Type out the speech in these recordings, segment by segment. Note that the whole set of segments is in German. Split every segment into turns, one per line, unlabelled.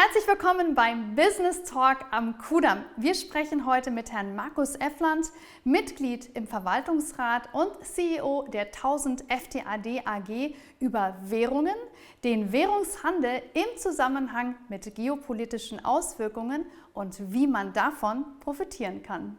Herzlich willkommen beim Business Talk am Kudamm. Wir sprechen heute mit Herrn Markus Effland, Mitglied im Verwaltungsrat und CEO der 1000 FTAD AG über Währungen, den Währungshandel im Zusammenhang mit geopolitischen Auswirkungen und wie man davon profitieren kann.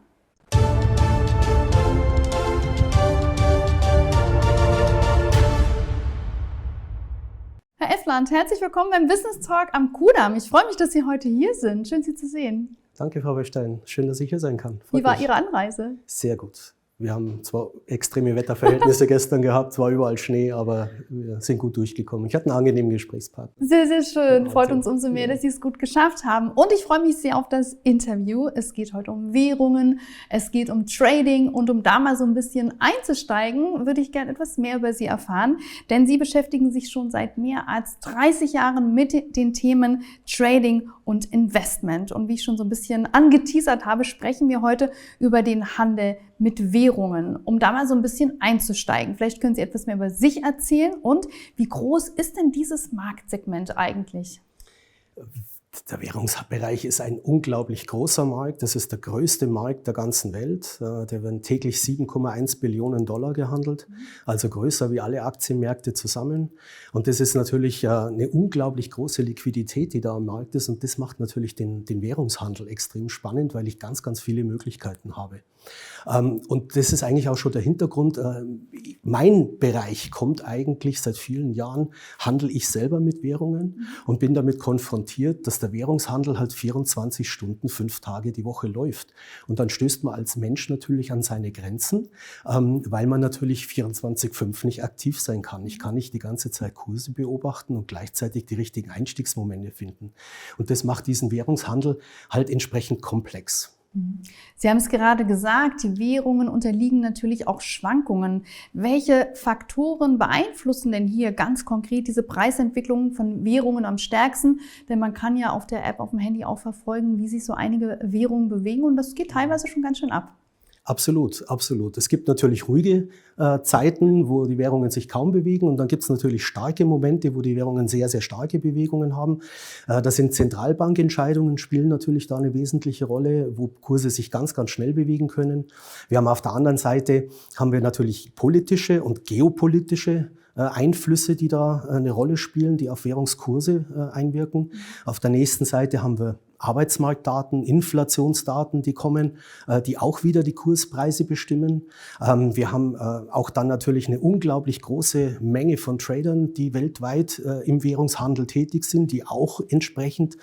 Herr Effland, herzlich willkommen beim Business Talk am Kudamm. Ich freue mich, dass Sie heute hier sind. Schön, Sie zu sehen.
Danke, Frau Wechstein. Schön, dass ich hier sein kann.
Wie war Ihre Anreise?
Sehr gut. Wir haben zwar extreme Wetterverhältnisse gestern gehabt, zwar überall Schnee, aber wir sind gut durchgekommen. Ich hatte einen angenehmen Gesprächspartner.
Sehr, sehr schön. Freut uns umso mehr, dass Sie es gut geschafft haben. Und ich freue mich sehr auf das Interview. Es geht heute um Währungen, es geht um Trading. Und um da mal so ein bisschen einzusteigen, würde ich gerne etwas mehr über Sie erfahren. Denn Sie beschäftigen sich schon seit mehr als 30 Jahren mit den Themen Trading und Investment. Und wie ich schon so ein bisschen angeteasert habe, sprechen wir heute über den Handel mit Währungen, um da mal so ein bisschen einzusteigen. Vielleicht können Sie etwas mehr über sich erzählen und wie groß ist denn dieses Marktsegment eigentlich?
Der Währungsbereich ist ein unglaublich großer Markt. Das ist der größte Markt der ganzen Welt. Da werden täglich 7,1 Billionen Dollar gehandelt, also größer wie alle Aktienmärkte zusammen. Und das ist natürlich eine unglaublich große Liquidität, die da am Markt ist. Und das macht natürlich den Währungshandel extrem spannend, weil ich ganz, ganz viele Möglichkeiten habe. Und das ist eigentlich auch schon der Hintergrund. Mein Bereich kommt eigentlich seit vielen Jahren, handle ich selber mit Währungen und bin damit konfrontiert, dass der Währungshandel halt 24 Stunden, 5 Tage die Woche läuft. Und dann stößt man als Mensch natürlich an seine Grenzen, weil man natürlich 24/5 nicht aktiv sein kann. Ich kann nicht die ganze Zeit Kurse beobachten und gleichzeitig die richtigen Einstiegsmomente finden. Und das macht diesen Währungshandel halt entsprechend komplex.
Sie haben es gerade gesagt, die Währungen unterliegen natürlich auch Schwankungen. Welche Faktoren beeinflussen denn hier ganz konkret diese Preisentwicklung von Währungen am stärksten? Denn man kann ja auf der App auf dem Handy auch verfolgen, wie sich so einige Währungen bewegen und das geht teilweise schon ganz schön ab.
Absolut, absolut. Es gibt natürlich ruhige Zeiten, wo die Währungen sich kaum bewegen und dann gibt es natürlich starke Momente, wo die Währungen sehr, sehr starke Bewegungen haben. Das sind Zentralbankentscheidungen, spielen natürlich da eine wesentliche Rolle, wo Kurse sich ganz, ganz schnell bewegen können. Wir haben auf der anderen Seite haben wir natürlich politische und geopolitische Einflüsse, die da eine Rolle spielen, die auf Währungskurse einwirken. Auf der nächsten Seite haben wir Arbeitsmarktdaten, Inflationsdaten, die kommen, die auch wieder die Kurspreise bestimmen. Wir haben auch dann natürlich eine unglaublich große Menge von Tradern, die weltweit im Währungshandel tätig sind, die auch entsprechend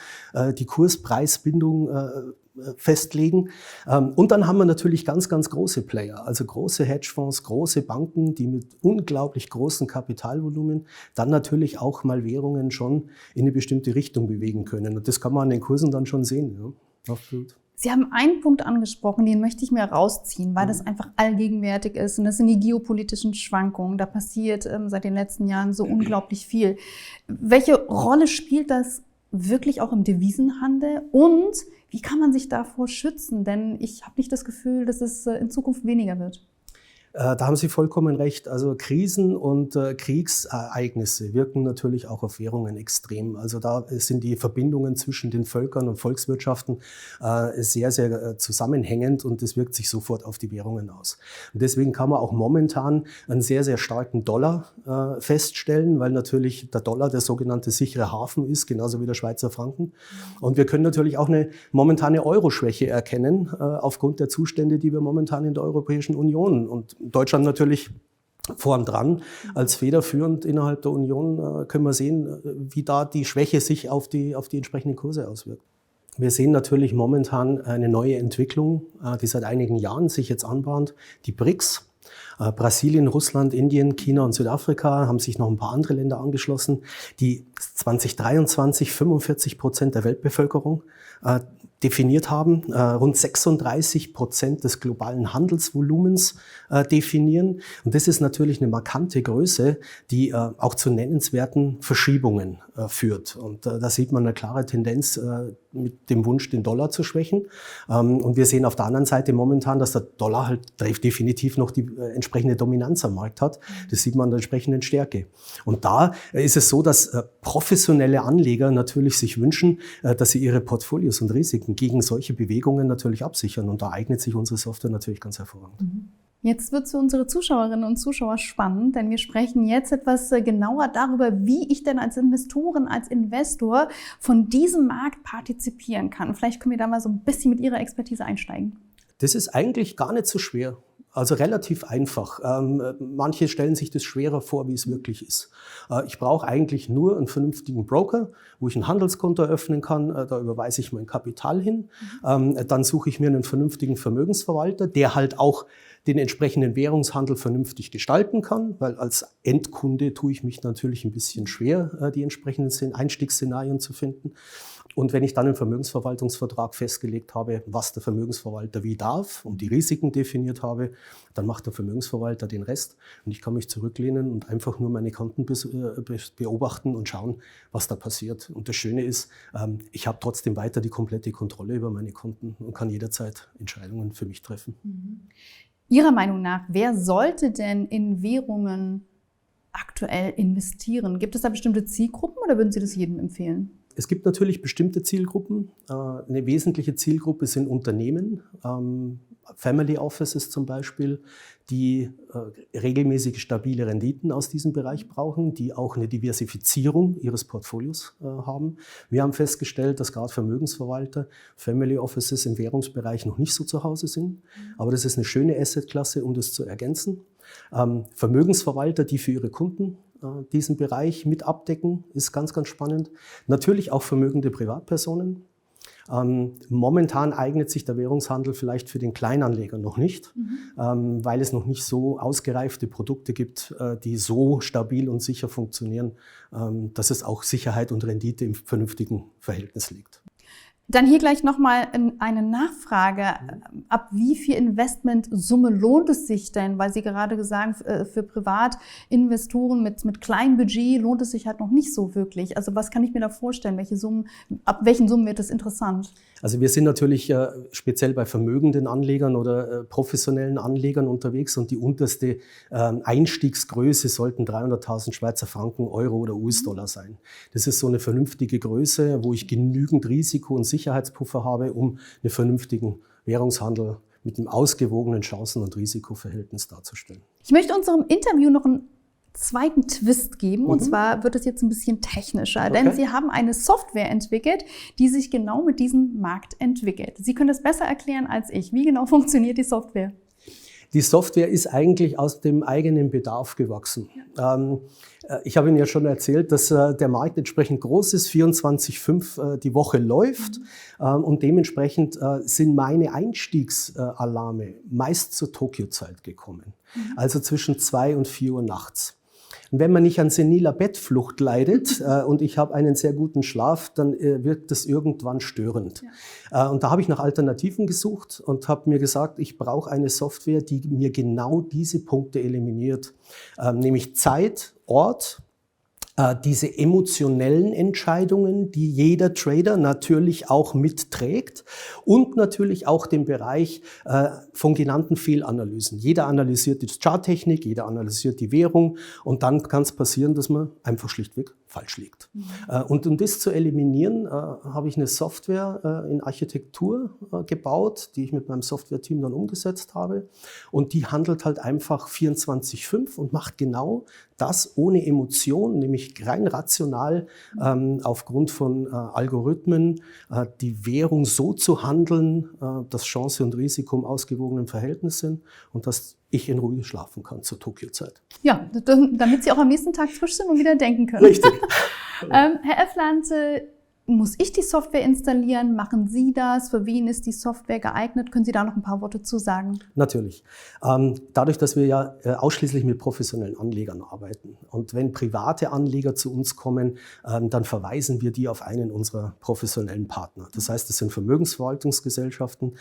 die Kurspreisbindung festlegen. Und dann haben wir natürlich ganz, ganz große Player, also große Hedgefonds, große Banken, die mit unglaublich großen Kapitalvolumen dann natürlich auch mal Währungen schon in eine bestimmte Richtung bewegen können. Und das kann man an den Kursen dann schon sehen. Ja. Absolut.
Sie haben einen Punkt angesprochen, den möchte ich mir rausziehen, weil das einfach allgegenwärtig ist. Und das sind die geopolitischen Schwankungen. Da passiert seit den letzten Jahren so unglaublich viel. Welche Rolle spielt das wirklich auch im Devisenhandel? Und wie kann man sich davor schützen? Denn ich habe nicht das Gefühl, dass es in Zukunft weniger wird.
Da haben Sie vollkommen recht. Also Krisen und Kriegsereignisse wirken natürlich auch auf Währungen extrem. Also da sind die Verbindungen zwischen den Völkern und Volkswirtschaften sehr, sehr zusammenhängend und das wirkt sich sofort auf die Währungen aus. Und deswegen kann man auch momentan einen sehr, sehr starken Dollar feststellen, weil natürlich der Dollar der sogenannte sichere Hafen ist, genauso wie der Schweizer Franken. Und wir können natürlich auch eine momentane Euroschwäche erkennen, aufgrund der Zustände, die wir momentan in der Europäischen Union und Deutschland natürlich vorn dran. Als federführend innerhalb der Union können wir sehen, wie da die Schwäche sich auf die entsprechenden Kurse auswirkt. Wir sehen natürlich momentan eine neue Entwicklung, die seit einigen Jahren sich jetzt anbahnt. Die BRICS, Brasilien, Russland, Indien, China und Südafrika, haben sich noch ein paar andere Länder angeschlossen, die 2023 45% der Weltbevölkerung definiert haben, rund 36% des globalen Handelsvolumens definieren. Und das ist natürlich eine markante Größe, die auch zu nennenswerten Verschiebungen führt. Und da sieht man eine klare Tendenz, mit dem Wunsch, den Dollar zu schwächen. Und wir sehen auf der anderen Seite momentan, dass der Dollar halt definitiv noch die entsprechende Dominanz am Markt hat. Das sieht man an der entsprechenden Stärke. Und da ist es so, dass professionelle Anleger natürlich sich wünschen, dass sie ihre Portfolios und Risiken gegen solche Bewegungen natürlich absichern. Und da eignet sich unsere Software natürlich ganz hervorragend.
Jetzt wird es für unsere Zuschauerinnen und Zuschauer spannend, denn wir sprechen jetzt etwas genauer darüber, wie ich denn als Investorin, als Investor von diesem Markt partizipieren kann. Vielleicht können wir da mal so ein bisschen mit Ihrer Expertise einsteigen.
Das ist eigentlich gar nicht so schwer. Also relativ einfach. Manche stellen sich das schwerer vor, wie es wirklich ist. Ich brauche eigentlich nur einen vernünftigen Broker, wo ich ein Handelskonto eröffnen kann. Da überweise ich mein Kapital hin. Dann suche ich mir einen vernünftigen Vermögensverwalter, der halt auch den entsprechenden Währungshandel vernünftig gestalten kann, weil als Endkunde tue ich mich natürlich ein bisschen schwer, die entsprechenden Einstiegsszenarien zu finden. Und wenn ich dann einen Vermögensverwaltungsvertrag festgelegt habe, was der Vermögensverwalter wie darf und die Risiken definiert habe, dann macht der Vermögensverwalter den Rest und ich kann mich zurücklehnen und einfach nur meine Konten beobachten und schauen, was da passiert. Und das Schöne ist, ich habe trotzdem weiter die komplette Kontrolle über meine Konten und kann jederzeit Entscheidungen für mich treffen.
Ihrer Meinung nach, wer sollte denn in Währungen aktuell investieren? Gibt es da bestimmte Zielgruppen oder würden Sie das jedem empfehlen?
Es gibt natürlich bestimmte Zielgruppen. Eine wesentliche Zielgruppe sind Unternehmen, Family Offices zum Beispiel, die regelmäßig stabile Renditen aus diesem Bereich brauchen, die auch eine Diversifizierung ihres Portfolios haben. Wir haben festgestellt, dass gerade Vermögensverwalter, Family Offices im Währungsbereich noch nicht so zu Hause sind. Aber das ist eine schöne Assetklasse, um das zu ergänzen. Vermögensverwalter, die für ihre Kunden diesen Bereich mit abdecken, ist ganz, ganz spannend. Natürlich auch vermögende Privatpersonen. Momentan eignet sich der Währungshandel vielleicht für den Kleinanleger noch nicht, weil es noch nicht so ausgereifte Produkte gibt, die so stabil und sicher funktionieren, dass es auch Sicherheit und Rendite im vernünftigen Verhältnis liegt.
Dann hier gleich nochmal eine Nachfrage. Ab wie viel Investmentsumme lohnt es sich denn? Weil Sie gerade gesagt haben, für Privatinvestoren mit kleinem Budget lohnt es sich halt noch nicht so wirklich. Also was kann ich mir da vorstellen? Ab welchen Summen wird es interessant?
Also wir sind natürlich speziell bei vermögenden Anlegern oder professionellen Anlegern unterwegs und die unterste Einstiegsgröße sollten 300.000 Schweizer Franken, Euro oder US-Dollar sein. Das ist so eine vernünftige Größe, wo ich genügend Risiko und Sicherheitspuffer habe, um einen vernünftigen Währungshandel mit einem ausgewogenen Chancen- und Risikoverhältnis darzustellen.
Ich möchte unserem Interview noch einen zweiten Twist geben. Und zwar wird es jetzt ein bisschen technischer, denn Sie haben eine Software entwickelt, die sich genau mit diesem Markt entwickelt. Sie können das besser erklären als ich. Wie genau funktioniert die Software?
Die Software ist eigentlich aus dem eigenen Bedarf gewachsen. Ja. Ich habe Ihnen ja schon erzählt, dass der Markt entsprechend groß ist, 24/5 die Woche läuft und dementsprechend sind meine Einstiegsalarme meist zur Tokio-Zeit gekommen, also zwischen 2 und 4 Uhr nachts. Und wenn man nicht an seniler Bettflucht leidet und ich habe einen sehr guten Schlaf, dann wird das irgendwann störend. Ja. Und da habe ich nach Alternativen gesucht und habe mir gesagt, ich brauche eine Software, die mir genau diese Punkte eliminiert, nämlich Zeit, Ort, diese emotionellen Entscheidungen, die jeder Trader natürlich auch mitträgt und natürlich auch den Bereich von genannten Fehlanalysen. Jeder analysiert die Charttechnik, jeder analysiert die Währung und dann kann es passieren, dass man einfach schlichtweg falsch liegt. Und um das zu eliminieren, habe ich eine Software in Architektur gebaut, die ich mit meinem Software-Team dann umgesetzt habe. Und die handelt halt einfach 24/5 und macht genau das ohne Emotion, nämlich rein rational aufgrund von Algorithmen, die Währung so zu handeln, dass Chance und Risiko im ausgewogenen Verhältnis sind und dass ich in Ruhe schlafen kann zur Tokio-Zeit.
Ja, damit Sie auch am nächsten Tag frisch sind und wieder denken können.
Richtig.
Herr Effland, muss ich die Software installieren? Machen Sie das? Für wen ist die Software geeignet? Können Sie da noch ein paar Worte zu sagen?
Natürlich. Dadurch, dass wir ja ausschließlich mit professionellen Anlegern arbeiten und wenn private Anleger zu uns kommen, dann verweisen wir die auf einen unserer professionellen Partner. Das heißt, das sind Vermögensverwaltungsgesellschaften,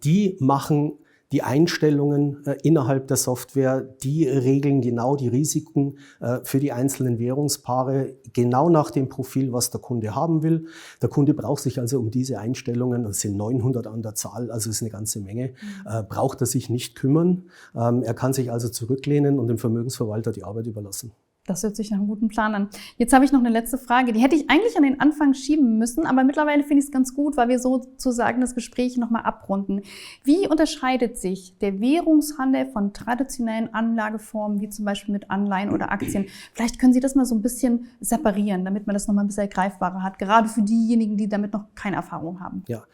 die Die Einstellungen innerhalb der Software, die regeln genau die Risiken für die einzelnen Währungspaare, genau nach dem Profil, was der Kunde haben will. Der Kunde braucht sich also um diese Einstellungen, das sind 900 an der Zahl, also ist eine ganze Menge, braucht er sich nicht kümmern. Er kann sich also zurücklehnen und dem Vermögensverwalter die Arbeit überlassen.
Das hört sich nach einem guten Plan an. Jetzt habe ich noch eine letzte Frage. Die hätte ich eigentlich an den Anfang schieben müssen, aber mittlerweile finde ich es ganz gut, weil wir sozusagen das Gespräch nochmal abrunden. Wie unterscheidet sich der Währungshandel von traditionellen Anlageformen, wie zum Beispiel mit Anleihen oder Aktien? Vielleicht können Sie das mal so ein bisschen separieren, damit man das nochmal ein bisschen greifbarer hat, gerade für diejenigen, die damit noch keine Erfahrung haben.
Ja,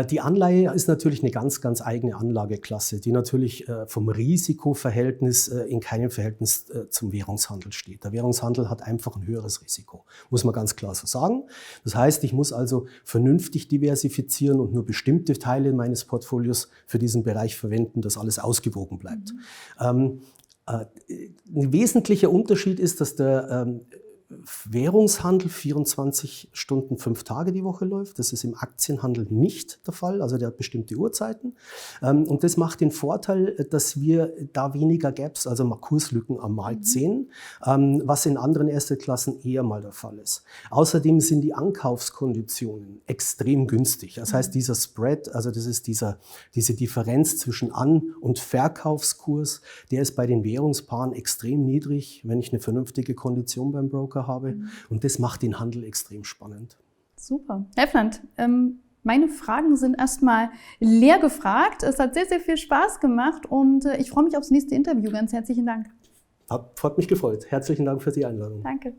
die Anleihe ist natürlich eine ganz, ganz eigene Anlageklasse, die natürlich vom Risikoverhältnis in keinem Verhältnis zum Währungshandel steht. Der Währungshandel hat einfach ein höheres Risiko, muss man ganz klar so sagen. Das heißt, ich muss also vernünftig diversifizieren und nur bestimmte Teile meines Portfolios für diesen Bereich verwenden, dass alles ausgewogen bleibt. Ein wesentlicher Unterschied ist, dass der Währungshandel 24 Stunden, 5 Tage die Woche läuft. Das ist im Aktienhandel nicht der Fall, also der hat bestimmte Uhrzeiten. Und das macht den Vorteil, dass wir da weniger Gaps, also mal Kurslücken am Markt sehen, was in anderen Assetklassen eher mal der Fall ist. Außerdem sind die Ankaufskonditionen extrem günstig. Das heißt, dieser Spread, also das ist diese Differenz zwischen An- und Verkaufskurs, der ist bei den Währungspaaren extrem niedrig, wenn ich eine vernünftige Kondition beim Broker habe. Und das macht den Handel extrem spannend.
Super. Helfland, meine Fragen sind erstmal leer gefragt. Es hat sehr, sehr viel Spaß gemacht und ich freue mich aufs nächste Interview. Ganz herzlichen Dank.
Hat mich gefreut. Herzlichen Dank für die Einladung.
Danke.